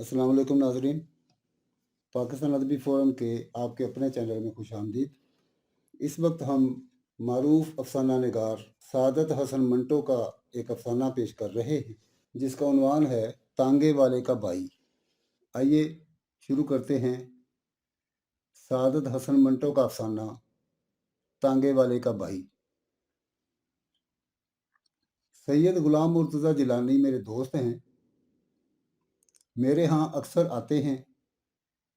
अस्सलाम वालेकुम नाज़रीन। पाकिस्तान अदबी फ़ोरम के आपके अपने चैनल में खुशामदीद। इस वक्त हम मारूफ अफ़साना निगार सादत हसन मंटो का एक अफ़साना पेश कर रहे हैं, जिसका उन्वान है तांगे वाले का भाई। आइए शुरू करते हैं। सादत हसन मंटो का अफ़साना तांगे वाले का भाई। सैयद गुलाम मुर्तज़ा जिलानी मेरे दोस्त हैं। मेरे यहाँ अक्सर आते हैं,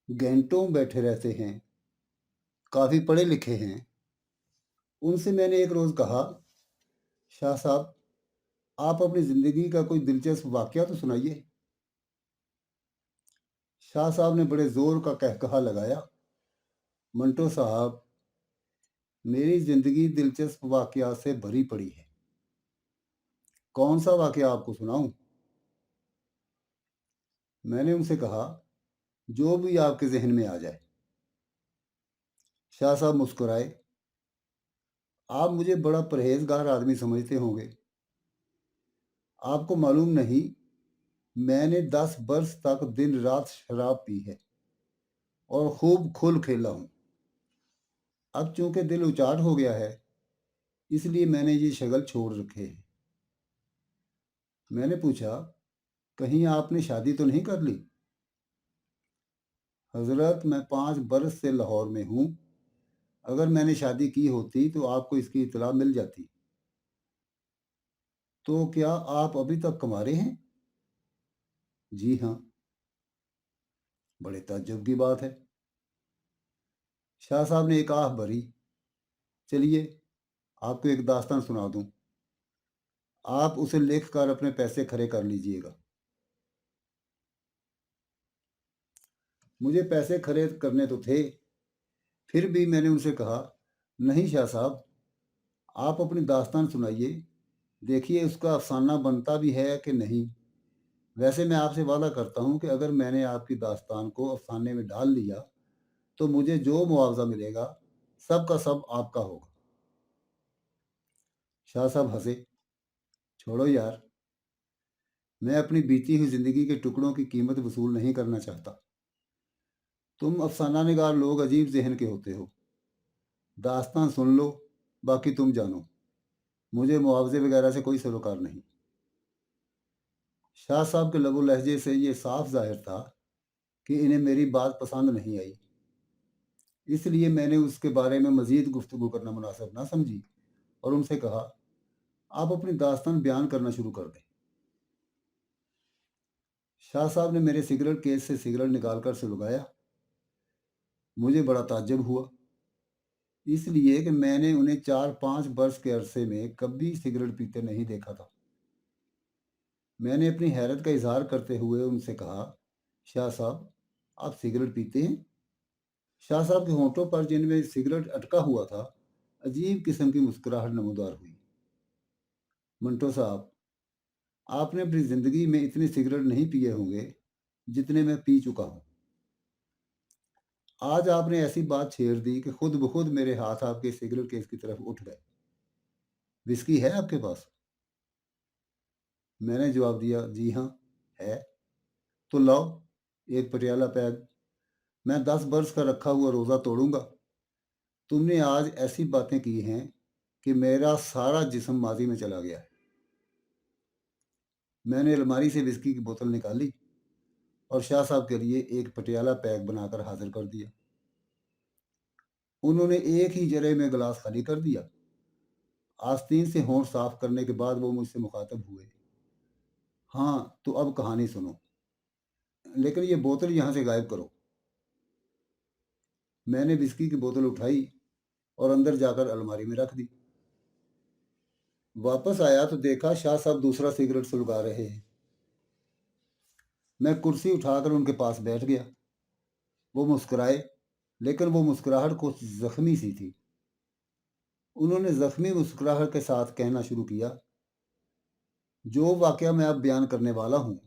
घंटों बैठे रहते हैं, काफ़ी पढ़े लिखे हैं। उनसे मैंने एक रोज़ कहा, शाह साहब, आप अपनी ज़िंदगी का कोई दिलचस्प वाक़या तो सुनाइए। शाह साहब ने बड़े ज़ोर का कहकहा लगाया, मंटो साहब, मेरी ज़िंदगी दिलचस्प वाक़यात से भरी पड़ी है। कौन सा वाक़या आपको सुनाऊँ? मैंने उनसे कहा, जो भी आपके ज़हन में आ जाए। शाह साहब मुस्कुराए। आप मुझे बड़ा परहेज़गार आदमी समझते होंगे। आपको मालूम नहीं, मैंने 10 बरस तक दिन रात शराब पी है और खूब खुल खेला हूँ। अब चूंकि दिल उचाट हो गया है, इसलिए मैंने ये शगल छोड़ रखे है। मैंने पूछा, कहीं आपने शादी तो नहीं कर ली? हजरत, मैं 5 बरस से लाहौर में हूँ। अगर मैंने शादी की होती तो आपको इसकी इतला मिल जाती। तो क्या आप अभी तक कुंवारे हैं? जी हाँ। बड़े ताज्जुब की बात है। शाह साहब ने एक आह भरी। चलिए, आपको एक दास्तान सुना दूं। आप उसे लिख कर अपने पैसे खरे कर लीजिएगा। मुझे पैसे खरे करने तो थे, फिर भी मैंने उनसे कहा, नहीं शाह साहब, आप अपनी दास्तान सुनाइए। देखिए उसका अफसाना बनता भी है कि नहीं। वैसे मैं आपसे वादा करता हूँ कि अगर मैंने आपकी दास्तान को अफसाने में डाल लिया तो मुझे जो मुआवजा मिलेगा सब का सब आपका होगा। शाह साहब हंसे। छोड़ो यार, मैं अपनी बीती हुई जिंदगी के टुकड़ों की कीमत वसूल नहीं करना चाहता। तुम अफसाना निगार लोग अजीब जहन के होते हो। दास्तान सुन लो, बाकी तुम जानो। मुझे मुआवजे वगैरह से कोई सरोकार नहीं। शाह साहब के लबो लहजे से ये साफ जाहिर था कि इन्हें मेरी बात पसंद नहीं आई। इसलिए मैंने उसके बारे में मजीद गुफ्तगू करना मुनासिब ना समझी और उनसे कहा, आप अपनी दास्तान बयान करना शुरू कर दें। शाह साहब ने मेरे सिगरेट केस से सिगरेट निकालकर सुलगाया। मुझे बड़ा ताज्जुब हुआ, इसलिए कि मैंने उन्हें 4-5 बरस के अरसे में कभी सिगरेट पीते नहीं देखा था। मैंने अपनी हैरत का इजहार करते हुए उनसे कहा, शाह साहब, आप सिगरेट पीते हैं? शाह साहब के होंठों पर, जिनमें सिगरेट अटका हुआ था, अजीब किस्म की मुस्कुराहट नमूदार हुई। मंटो साहब, आपने अपनी ज़िंदगी में इतने सिगरेट नहीं पिए होंगे जितने मैं पी चुका हूँ। आज आपने ऐसी बात छेड़ दी कि खुद ब खुद मेरे हाथ आपके सिगरेट केस की तरफ उठ गए। विस्की है आपके पास? मैंने जवाब दिया, जी हाँ, है। तो लाओ, एक पटियाला पैग। मैं 10 बरस का रखा हुआ रोज़ा तोड़ूंगा। तुमने आज ऐसी बातें की हैं कि मेरा सारा जिस्म माजी में चला गया है। मैंने अलमारी से विस्की की बोतल निकाली और शाह साहब के लिए एक पटियाला पैक बनाकर हाजिर कर दिया। उन्होंने एक ही जरे में गिलास खाली कर दिया। आस्तीन से होंठ साफ करने के बाद वो मुझसे मुखातब हुए, हाँ तो अब कहानी सुनो, लेकिन ये बोतल यहाँ से गायब करो। मैंने विस्की की बोतल उठाई और अंदर जाकर अलमारी में रख दी। वापस आया तो देखा शाह साहब दूसरा सिगरेट सुलगा रहे हैं। मैं कुर्सी उठाकर उनके पास बैठ गया। वो मुस्कुराए, लेकिन वो मुस्कुराहट कुछ जख्मी सी थी। उन्होंने जख्मी मुस्कुराहट के साथ कहना शुरू किया, जो वाकया मैं अब बयान करने वाला हूँ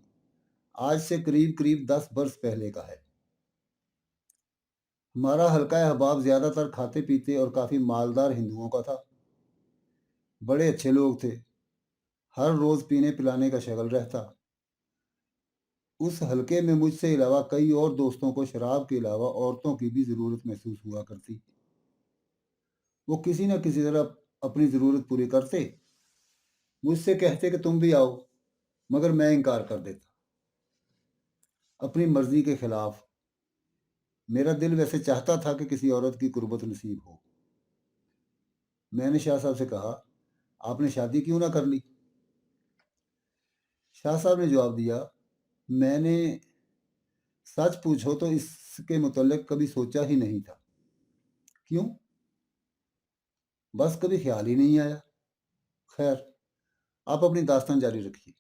आज से करीब करीब 10 बरस पहले का है। हमारा हल्का अहबाब ज्यादातर खाते पीते और काफी मालदार हिंदुओं का था। बड़े अच्छे लोग थे। हर रोज पीने पिलाने का शगल रहता। उस हलके में मुझसे अलावा कई और दोस्तों को शराब के अलावा औरतों की भी ज़रूरत महसूस हुआ करती। वो किसी न किसी तरह अपनी ज़रूरत पूरी करते, मुझसे कहते कि तुम भी आओ, मगर मैं इनकार कर देता, अपनी मर्ज़ी के खिलाफ। मेरा दिल वैसे चाहता था कि किसी औरत की कुर्बत नसीब हो। मैंने शाह साहब से कहा, आपने शादी क्यों ना कर ली? शाह साहब ने जवाब दिया, मैंने सच पूछो तो इसके मुतल्लिक कभी सोचा ही नहीं था। क्यों? बस कभी ख्याल ही नहीं आया। खैर, आप अपनी दास्तान जारी रखिए।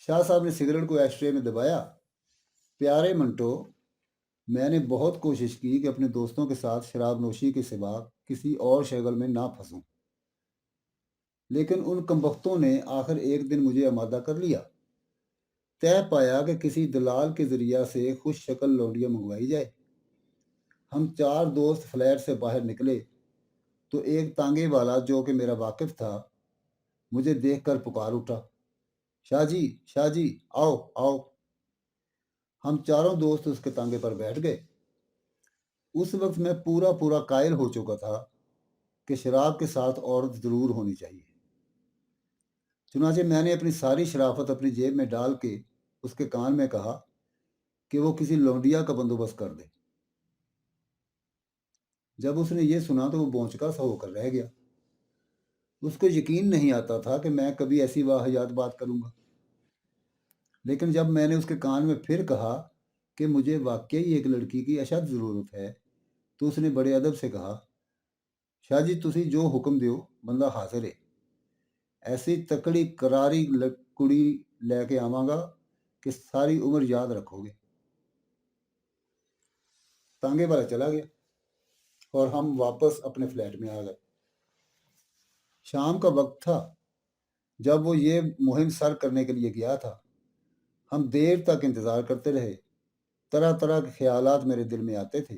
शाह साहब ने सिगरेट को एशट्रे में दबाया। प्यारे मंटो, मैंने बहुत कोशिश की कि अपने दोस्तों के साथ शराब नोशी के सिवा किसी और शगल में ना फंसूं, लेकिन उन कमबख्तों ने आखिर एक दिन मुझे आमादा कर लिया। तय पाया कि किसी दलाल के जरिया से खुश शक्ल लौंडियां मंगवाई जाए। हम चार दोस्त फ्लैट से बाहर निकले तो एक तांगे वाला जो कि मेरा वाकिफ था, मुझे देखकर पुकार उठा, शाह जी, शाह जी, आओ आओ। हम चारों दोस्त उसके तांगे पर बैठ गए। उस वक्त मैं पूरा पूरा कायल हो चुका था कि शराब के साथ औरत जरूर होनी चाहिए। चुनाचे मैंने अपनी सारी शराफत अपनी जेब में डाल के उसके कान में कहा कि वो किसी लौंडिया का बंदोबस्त कर दे। जब उसने ये सुना तो वो बौचका सा होकर रह गया। उसको यकीन नहीं आता था कि मैं कभी ऐसी वाहियात बात करूंगा। लेकिन जब मैंने उसके कान में फिर कहा कि मुझे वाकई एक लड़की की अशद ज़रूरत है, तो उसने बड़े अदब से कहा, शाह जी तुसी जो हुक्म दियो, बंदा हाजिर है। ऐसी तकड़ी करारी कुड़ी लेके आवांगा कि सारी उम्र याद रखोगे। तांगे वाला चला गया और हम वापस अपने फ्लैट में आ गए। शाम का वक्त था जब वो ये मुहिम सर करने के लिए गया था। हम देर तक इंतज़ार करते रहे। तरह तरह के ख्यालात मेरे दिल में आते थे।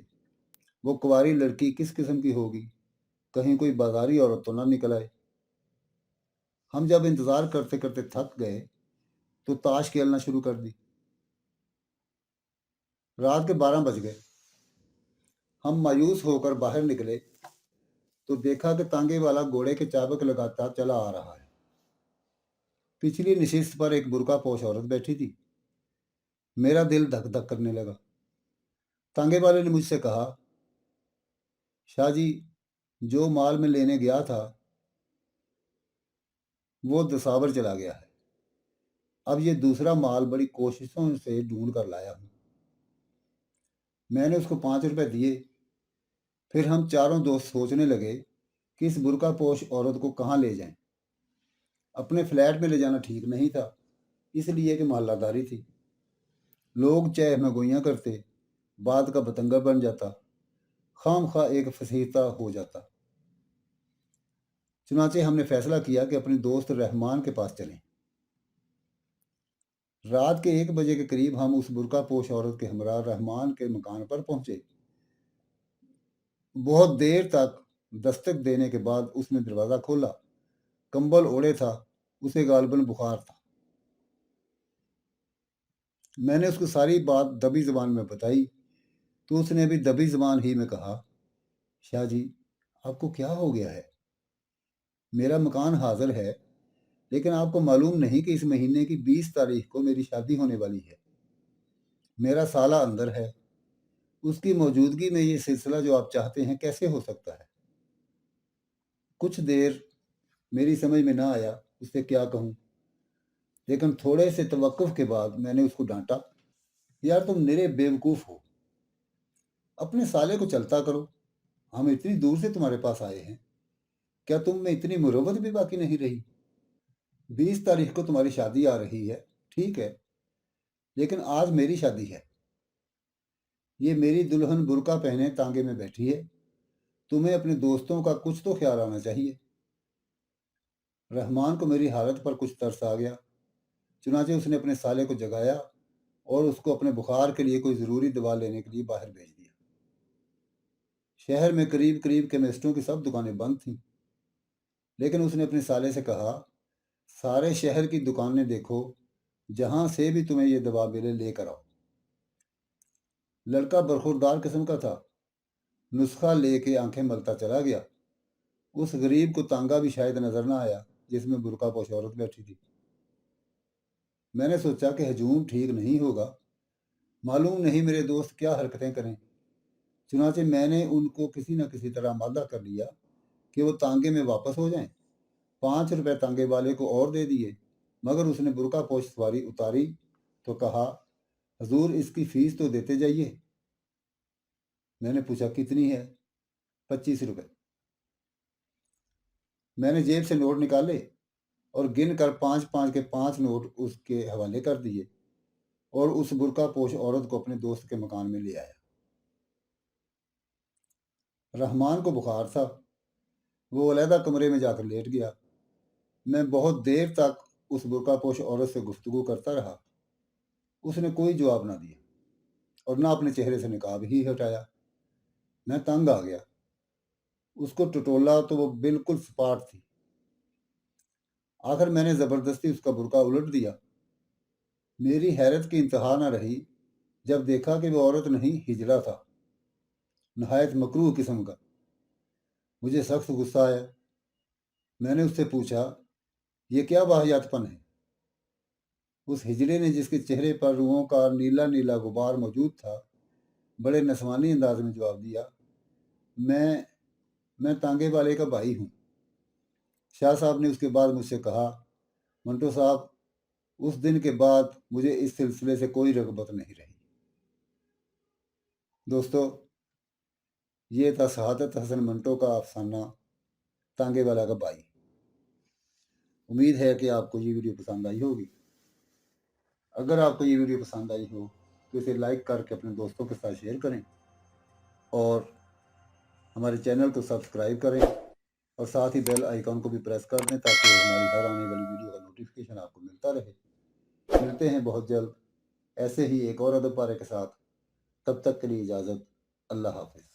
वो कुंवारी लड़की किस किस्म की होगी, कहीं कोई बाजारी औरत तो ना निकल आए। हम जब इंतज़ार करते करते थक गए तो ताश खेलना शुरू कर दी। रात के 12 बज गए। हम मायूस होकर बाहर निकले तो देखा कि तांगे वाला घोड़े के चाबुक लगाता चला आ रहा है। पिछली नशिस्त पर एक बुर्का पोश औरत बैठी थी। मेरा दिल धक धक करने लगा। तांगे वाले ने मुझसे कहा, शाह जी, जो माल मैं लेने गया था वो दसावर चला गया है। अब ये दूसरा माल बड़ी कोशिशों से ढूंढ कर लाया हूँ। मैंने उसको 5 रुपए दिए। फिर हम चारों दोस्त सोचने लगे कि इस बुर्का पोश औरत को कहाँ ले जाएं। अपने फ्लैट में ले जाना ठीक नहीं था, इसलिए कि मोहल्लादारी थी। लोग चाहे हमें गोइयाँ करते, बात का बतंगा बन जाता, खाम खा एक फसीहता हो जाता। चुनाचे हमने फैसला किया कि अपने दोस्त रहमान के पास चलें। रात के 1 बजे के करीब हम उस बुर्का पोश औरत के हमरा रहमान के मकान पर पहुंचे। बहुत देर तक दस्तक देने के बाद उसने दरवाज़ा खोला। कंबल ओढ़े था, उसे गालबन बुखार था। मैंने उसको सारी बात दबी ज़बान में बताई तो उसने भी दबी ज़बान ही में कहा, शाह जी, आपको क्या हो गया है? मेरा मकान हाजिर है, लेकिन आपको मालूम नहीं कि इस महीने की 20 तारीख को मेरी शादी होने वाली है। मेरा साला अंदर है। उसकी मौजूदगी में ये सिलसिला जो आप चाहते हैं कैसे हो सकता है? कुछ देर मेरी समझ में ना आया उससे क्या कहूँ, लेकिन थोड़े से तवक्कुफ के बाद मैंने उसको डांटा, यार तुम निरे बेवकूफ़ हो। अपने साले को चलता करो। हम इतनी दूर से तुम्हारे पास आए हैं, क्या तुम में इतनी मुरव्वत भी बाकी नहीं रही? 20 तारीख को तुम्हारी शादी आ रही है, ठीक है, लेकिन आज मेरी शादी है। ये मेरी दुल्हन बुर्का पहने तांगे में बैठी है। तुम्हें अपने दोस्तों का कुछ तो ख्याल आना चाहिए। रहमान को मेरी हालत पर कुछ तरस आ गया। चुनाचे उसने अपने साले को जगाया और उसको अपने बुखार के लिए कोई ज़रूरी दवा लेने के लिए बाहर भेज दिया। शहर में करीब करीब केमिस्टों की सब दुकानें बंद थीं, लेकिन उसने अपने साले से कहा, सारे शहर की दुकानें देखो, जहां से भी तुम्हें ये दवा मिले लेकर आओ। लड़का बरखुरदार किस्म का था, नुस्खा लेके आंखें मलता चला गया। उस गरीब को तांगा भी शायद नजर ना आया जिसमें बुर्का पोश औरत बैठी थी। मैंने सोचा कि हजूम ठीक नहीं होगा, मालूम नहीं मेरे दोस्त क्या हरकतें करें। चुनाचे मैंने उनको किसी न किसी तरह मादा कर लिया कि वो तांगे में वापस हो जाएं। 5 रुपए तांगे वाले को और दे दिए, मगर उसने बुर्का पोश सवारी उतारी तो कहा, हजूर इसकी फीस तो देते जाइए। मैंने पूछा, कितनी है? 25 रुपए। मैंने जेब से नोट निकाले और गिन कर 5-5 के 5 नोट उसके हवाले कर दिए और उस बुर्का पोश औरत को अपने दोस्त के मकान में ले आया। रहमान को बुखार था, वो अलहदा कमरे में जाकर लेट गया। मैं बहुत देर तक उस बुर्का पोश औरत से गुफ्तगू करता रहा। उसने कोई जवाब ना दिया और ना अपने चेहरे से निकाब ही हटाया। मैं तंग आ गया। उसको टटोला तो वो बिल्कुल सपाट थी। आखिर मैंने जबरदस्ती उसका बुर्का उलट दिया। मेरी हैरत की इंतहा न रही जब देखा कि वो औरत नहीं, हिजड़ा था, नहायत मकरूह किस्म का। मुझे सख्त गुस्सा आया। मैंने उससे पूछा, ये क्या वाहियातपन है? उस हिजड़े ने, जिसके चेहरे पर रुओं का नीला नीला गुबार मौजूद था, बड़े नस्वानी अंदाज में जवाब दिया, मैं तांगे वाले का भाई हूँ। शाह साहब ने उसके बाद मुझसे कहा, मंटो साहब, उस दिन के बाद मुझे इस सिलसिले से कोई रगबत नहीं रही। दोस्तों, ये था शहादत हसन मंटो का अफसाना तांगे वाला का भाई। उम्मीद है कि आपको ये वीडियो पसंद आई होगी। अगर आपको ये वीडियो पसंद आई हो तो इसे लाइक करके अपने दोस्तों के साथ शेयर करें और हमारे चैनल को सब्सक्राइब करें और साथ ही बेल आइकन को भी प्रेस कर दें ताकि हमारी हर आने वाली वीडियो का नोटिफिकेशन आपको मिलता रहे। मिलते हैं बहुत जल्द ऐसे ही एक और अदब पारे के साथ। तब तक के लिए इजाज़त। अल्लाह हाफिज़।